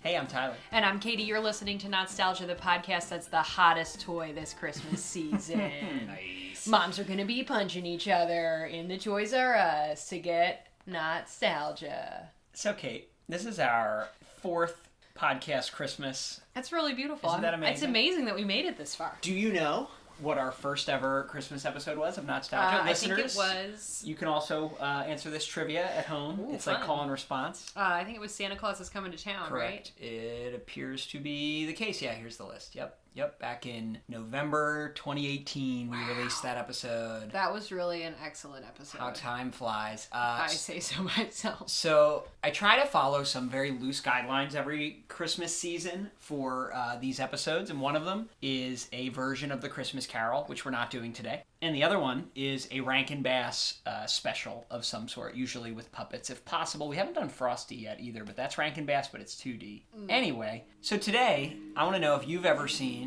Hey, I'm Tyler. And I'm Katie. You're listening to Not-Stalgia, the podcast that's the hottest toy this Christmas season. Nice. Moms are going to be punching each other in the Toys R Us to get Not-Stalgia. So, Kate, this is our fourth podcast Christmas. That's really beautiful. Isn't that amazing? It's amazing that we made it this far. Do you know what our first ever Christmas episode was of Not-Stalgia? I think it Listeners, was... you can also answer this trivia at home. Ooh, it's fun. like call and response. I think it was Santa Claus is Coming to Town, Correct. right? It appears to be the case. Yeah, here's the list. Yep. Back in November 2018, we released that episode. That was really an excellent episode. How time flies. I say so myself. So I try to follow some very loose guidelines every Christmas season for these episodes, and one of them is a version of the Christmas Carol, which we're not doing today. And the other one is a Rankin Bass special of some sort, usually with puppets if possible. We haven't done Frosty yet either, but that's Rankin Bass, but it's 2D. Anyway, so today I want to know if you've ever seen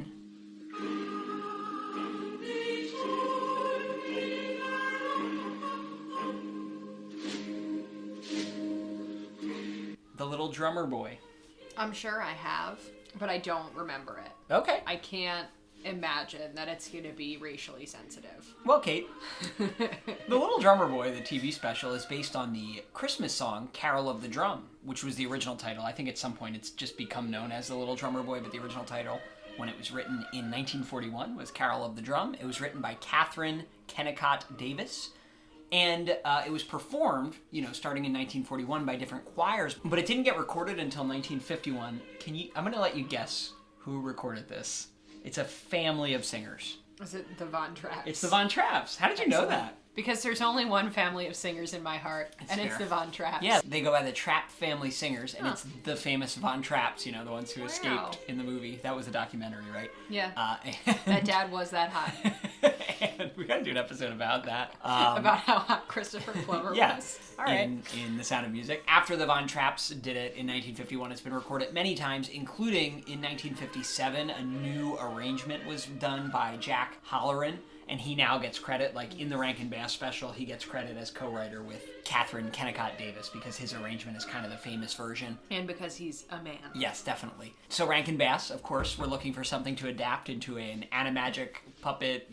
The Little Drummer Boy. I'm sure I have, but I don't remember it. Okay. I can't imagine that it's going to be racially sensitive. Well, Kate, The Little Drummer Boy, the TV special, is based on the Christmas song Carol of the Drum, which was the original title. I think at some point it's just become known as The Little Drummer Boy, but the original title, when it was written in 1941, was Carol of the Drum. It was written by Catherine Kennicott Davis, and it was performed, starting in 1941 by different choirs, but it didn't get recorded until 1951. I'm going to let you guess who recorded this. It's a family of singers. Is it the Von Trapps? It's the Von Trapps. How did you know that? Because there's only one family of singers in my heart, and it's the Von Trapps. Yeah, they go by the Trapp family singers, and it's the famous Von Trapps, the ones who escaped in the movie. That was a documentary, right? Yeah. That dad was that hot. And we gotta do an episode about that. About how hot Christopher Plummer was. All right. In The Sound of Music. After the Von Trapps did it in 1951, it's been recorded many times, including in 1957, a new arrangement was done by Jack Halloran. And he now gets credit, like in the Rankin Bass special, he gets credit as co-writer with Catherine Kennicott Davis because his arrangement is kind of the famous version. And because he's a man. Yes, definitely. So Rankin Bass, of course, we're looking for something to adapt into an animagic puppet,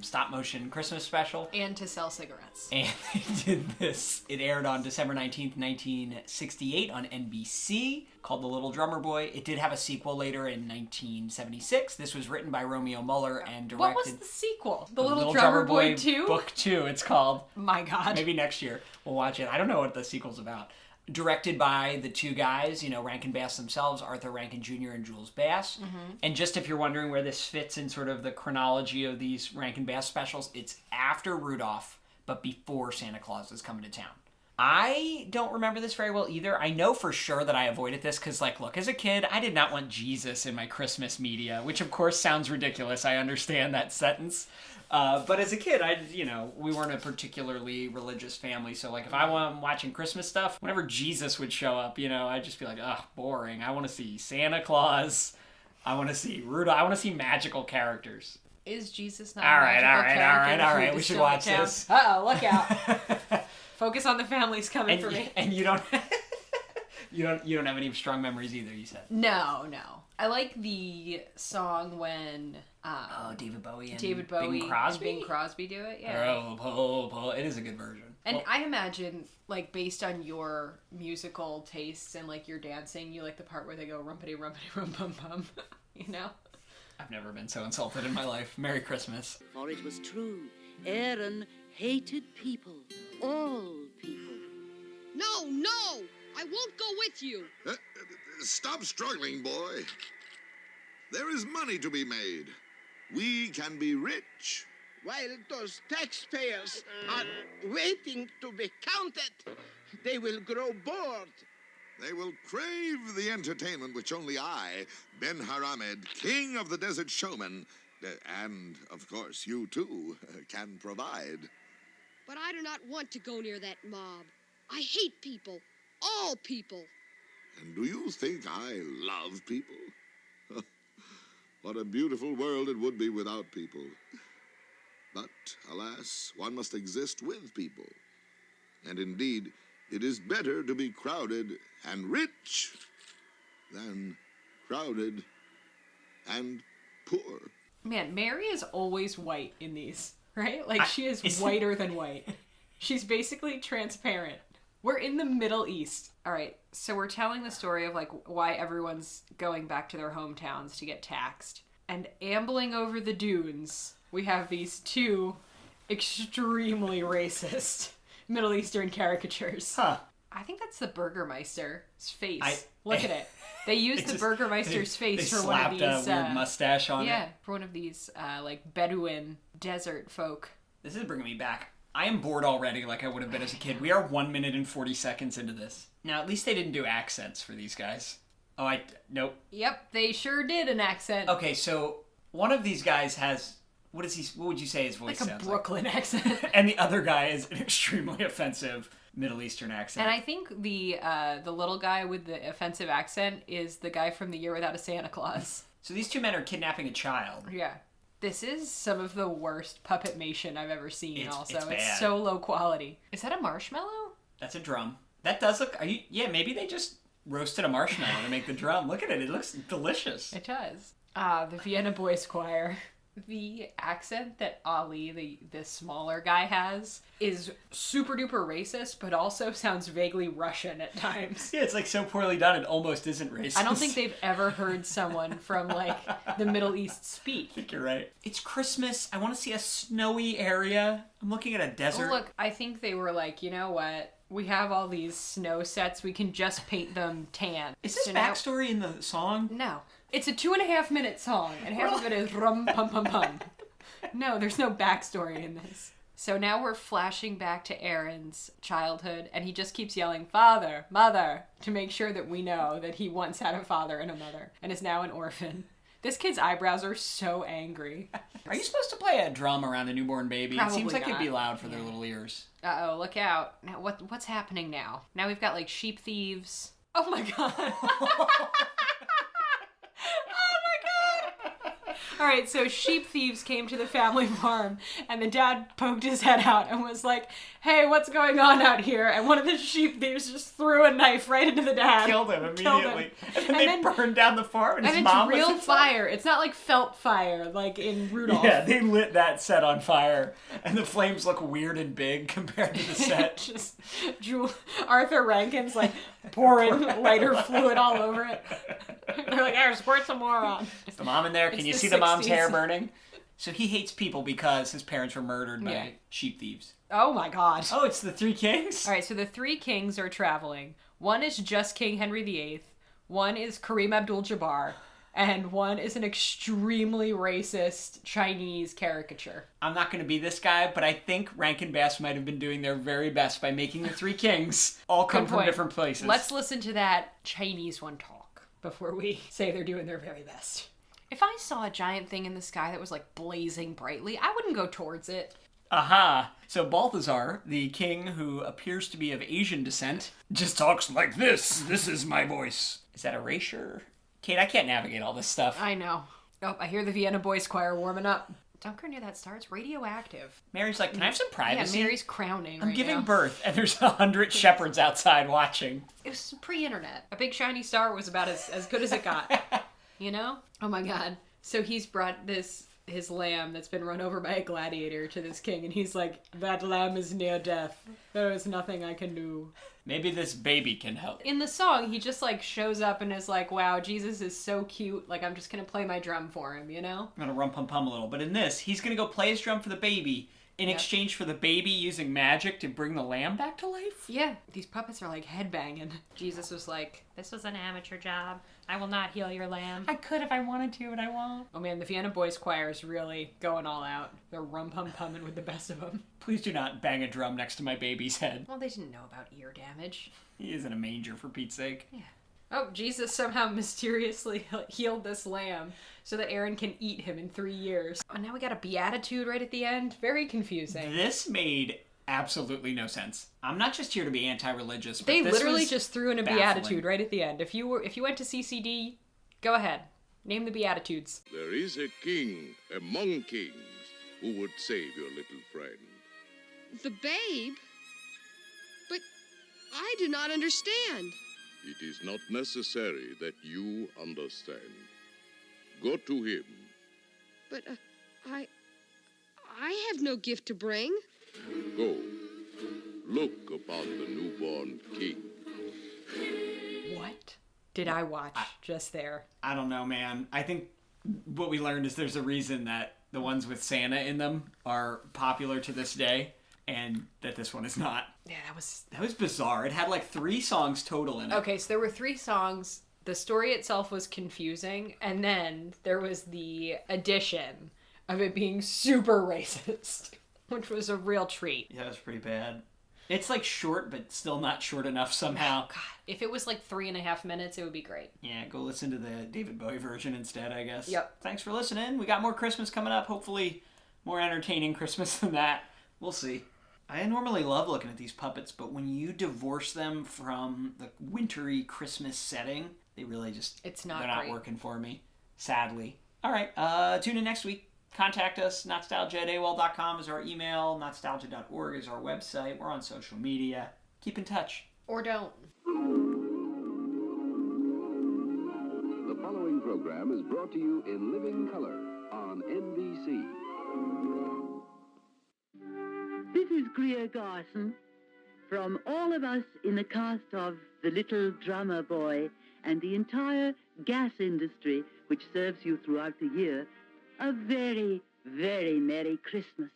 stop-motion Christmas special. And to sell cigarettes. And they did this. It aired on December 19th, 1968 on NBC, called The Little Drummer Boy. It did have a sequel later in 1976. This was written by Romeo Muller and directed... What was the sequel? The Little Drummer Boy 2? Book 2, it's called. My God. Maybe next year we'll watch it. I don't know what the sequel's about. Directed by the two guys, Rankin Bass themselves, Arthur Rankin Jr. and Jules Bass. Mm-hmm. And just if you're wondering where this fits in sort of the chronology of these Rankin Bass specials, it's after Rudolph, but before Santa Claus is coming to town. I don't remember this very well either. I know for sure that I avoided this because, look, as a kid, I did not want Jesus in my Christmas media, which of course sounds ridiculous. I understand that sentence. But as a kid, we weren't a particularly religious family. So, if I was watching Christmas stuff, whenever Jesus would show up, I'd just be like, ugh, boring. I want to see Santa Claus. I want to see Rudolph. I want to see magical characters. Is Jesus not a magical character? All right. We should watch this. Uh-oh, look out. Focus on the families coming for me. And you don't you don't have any strong memories either, you said. No. I like the song when David Bowie and Bing Crosby do it. Yeah. Oh, it is a good version. And I imagine, based on your musical tastes and your dancing, you like the part where they go rumpity rumpity rum bum bum. I've never been so insulted in my life. Merry Christmas. For it was true, Aaron hated people, all people. No! I won't go with you. Stop struggling, boy. There is money to be made. We can be rich. While those taxpayers are waiting to be counted, they will grow bored. They will crave the entertainment which only I, Ben Haramed, king of the desert showman, and, of course, you too, can provide. But I do not want to go near that mob. I hate people. All people. And do you think I love people? What a beautiful world it would be without people. But, alas, one must exist with people. And indeed, it is better to be crowded and rich than crowded and poor. Man, Mary is always white in these, right? Like, she is it's- whiter than white. She's basically transparent. We're in the Middle East. All right, so we're telling the story of, like, why everyone's going back to their hometowns to get taxed. And ambling over the dunes, we have these two extremely racist Middle Eastern caricatures. Huh. I think that's the Burgermeister's face. I- Look at it. They used the Burgermeister's face they for one of slapped these. a weird mustache on Yeah, it. for one of these, like, Bedouin desert folk. This is bringing me back. I am bored already like I would have been as a kid. We are 1 minute and 40 seconds into this. Now, at least they didn't do accents for these guys. Oh, nope. Yep, they sure did an accent. Okay, so one of these guys has, what would you say his voice Like a sounds Brooklyn accent. like? And the other guy is an extremely offensive Middle Eastern accent. And I think the little guy with the offensive accent is the guy from The Year Without a Santa Claus. So these two men are kidnapping a child. Yeah. This is some of the worst puppetmation I've ever seen. It's It's bad. so low quality. Is that a marshmallow? That's a drum. That does look, yeah, maybe they just roasted a marshmallow to make the drum. Look at it. It looks delicious. It does. The Vienna Boys Choir. The accent that Ali, the smaller guy, has is super duper racist, but also sounds vaguely Russian at times. Yeah, it's like so poorly done, it almost isn't racist. I don't think they've ever heard someone from, like, the Middle East I speak. think you're right. It's Christmas. I want to see a snowy area. I'm looking at a desert. Oh, look, I think they were like, you know what? We have all these snow sets. We can just paint them tan. Is this So now- backstory in the song? No. It's a 2.5 minute song, and half of it is rum pum pum pum. No, there's no backstory in this. So now we're flashing back to Aaron's childhood, and he just keeps yelling, "Father, mother," to make sure that we know that he once had a father and a mother, and is now an orphan. This kid's eyebrows are so angry. Are you supposed to play a drum around a newborn baby? It seems Probably like it'd be not. loud for their little ears. Uh-oh, look out. Now what's happening now? Now we've got, like, sheep thieves. Oh my god. All right, so sheep thieves came to the family farm, and the dad poked his head out and was like, "Hey, what's going on out here?" And one of the sheep thieves just threw a knife right into the dad. Killed him immediately. And then And they burned down the farm, and his And mom it's was real inside. fire. It's not like felt fire, like in Rudolph. Yeah, they lit that set on fire, and the flames look weird and big compared to the set. Just Arthur Rankin's like pouring lighter fluid all over it. They're like, "Here, squirt some more on." Is the mom in there? Can It's you the see the mom's 60s. hair burning? So he hates people because his parents were murdered by Yeah. sheep thieves. Oh my god. Oh, it's the Three Kings? All right, so the three kings are traveling. One is just King Henry VIII, one is Kareem Abdul-Jabbar, and one is an extremely racist Chinese caricature. I'm not going to be this guy, but I think Rankin Bass might have been doing their very best by making the Three Kings all come Good from point. different places. Let's listen to that Chinese one talk before we say they're doing their very best. If I saw a giant thing in the sky that was, like, blazing brightly, I wouldn't go towards it. Aha! So Balthazar, the king who appears to be of Asian descent, just talks like this. This is my voice. Is that erasure? Kate, I can't navigate all this stuff. I know. Oh, I hear the Vienna Boys Choir warming up. Don't go near that star. It's radioactive. Mary's like, can I have some privacy? Yeah, Mary's crowning I'm right giving now. birth, and there's 100 shepherds outside watching. It was pre-internet. A big shiny star was about as good as it got. You know? Oh my god. So he's brought his lamb that's been run over by a gladiator to this king, and he's like, "That lamb is near death. There is nothing I can do." Maybe this baby can help. In the song, he just, like, shows up and is like, "Wow, Jesus is so cute. Like, I'm just gonna play my drum for him," you know? I'm gonna rum pum pum a little. But in this, he's gonna go play his drum for the baby in exchange for the baby using magic to bring the lamb back to life? Yeah, these puppets are, like, headbanging. Jesus was like, "This was an amateur job. I will not heal your lamb." I could if I wanted to, but I won't. Oh man, the Vienna Boys Choir is really going all out. They're rum-pum-pumming with the best of them. Please do not bang a drum next to my baby's head. Well, they didn't know about ear damage. He is in a manger, for Pete's sake. Yeah. Oh, Jesus somehow mysteriously healed this lamb so that Aaron can eat him in 3 years. Oh, now we got a beatitude right at the end. Very confusing. This made absolutely no sense. I'm not just here to be anti-religious, but They this literally was just threw in a baffling. beatitude right at the end. If you went to CCD, go ahead. Name the beatitudes. There is a king among kings who would save your little friend. The babe? But I do not understand. It is not necessary that you understand. Go to him. But, I have no gift to bring. Go. Look upon the newborn king. What did I watch just there? I don't know, man. I think what we learned is there's a reason that the ones with Santa in them are popular to this day, and that this one is not. Yeah, That was bizarre. It had like 3 songs total in it. Okay, so there were 3 songs. The story itself was confusing, and then there was the addition of it being super racist, which was a real treat. Yeah, it was pretty bad. It's like short, but still not short enough somehow. God, if it was like 3.5 minutes, it would be great. Yeah, go listen to the David Bowie version instead, I guess. Yep. Thanks for listening. We got more Christmas coming up. Hopefully more entertaining Christmas than that. We'll see. I normally love looking at these puppets, but when you divorce them from the wintry Christmas setting, they really just... They're not great. working for me, sadly. All right, tune in next week. Contact us. Not-Stalgia@AOL.com is our email. Not-Stalgia.org is our website. We're on social media. Keep in touch. Or don't. The following program is brought to you in living color on NBC. This is Greer Garson. From all of us in the cast of The Little Drummer Boy and the entire gas industry which serves you throughout the year, a very, very Merry Christmas.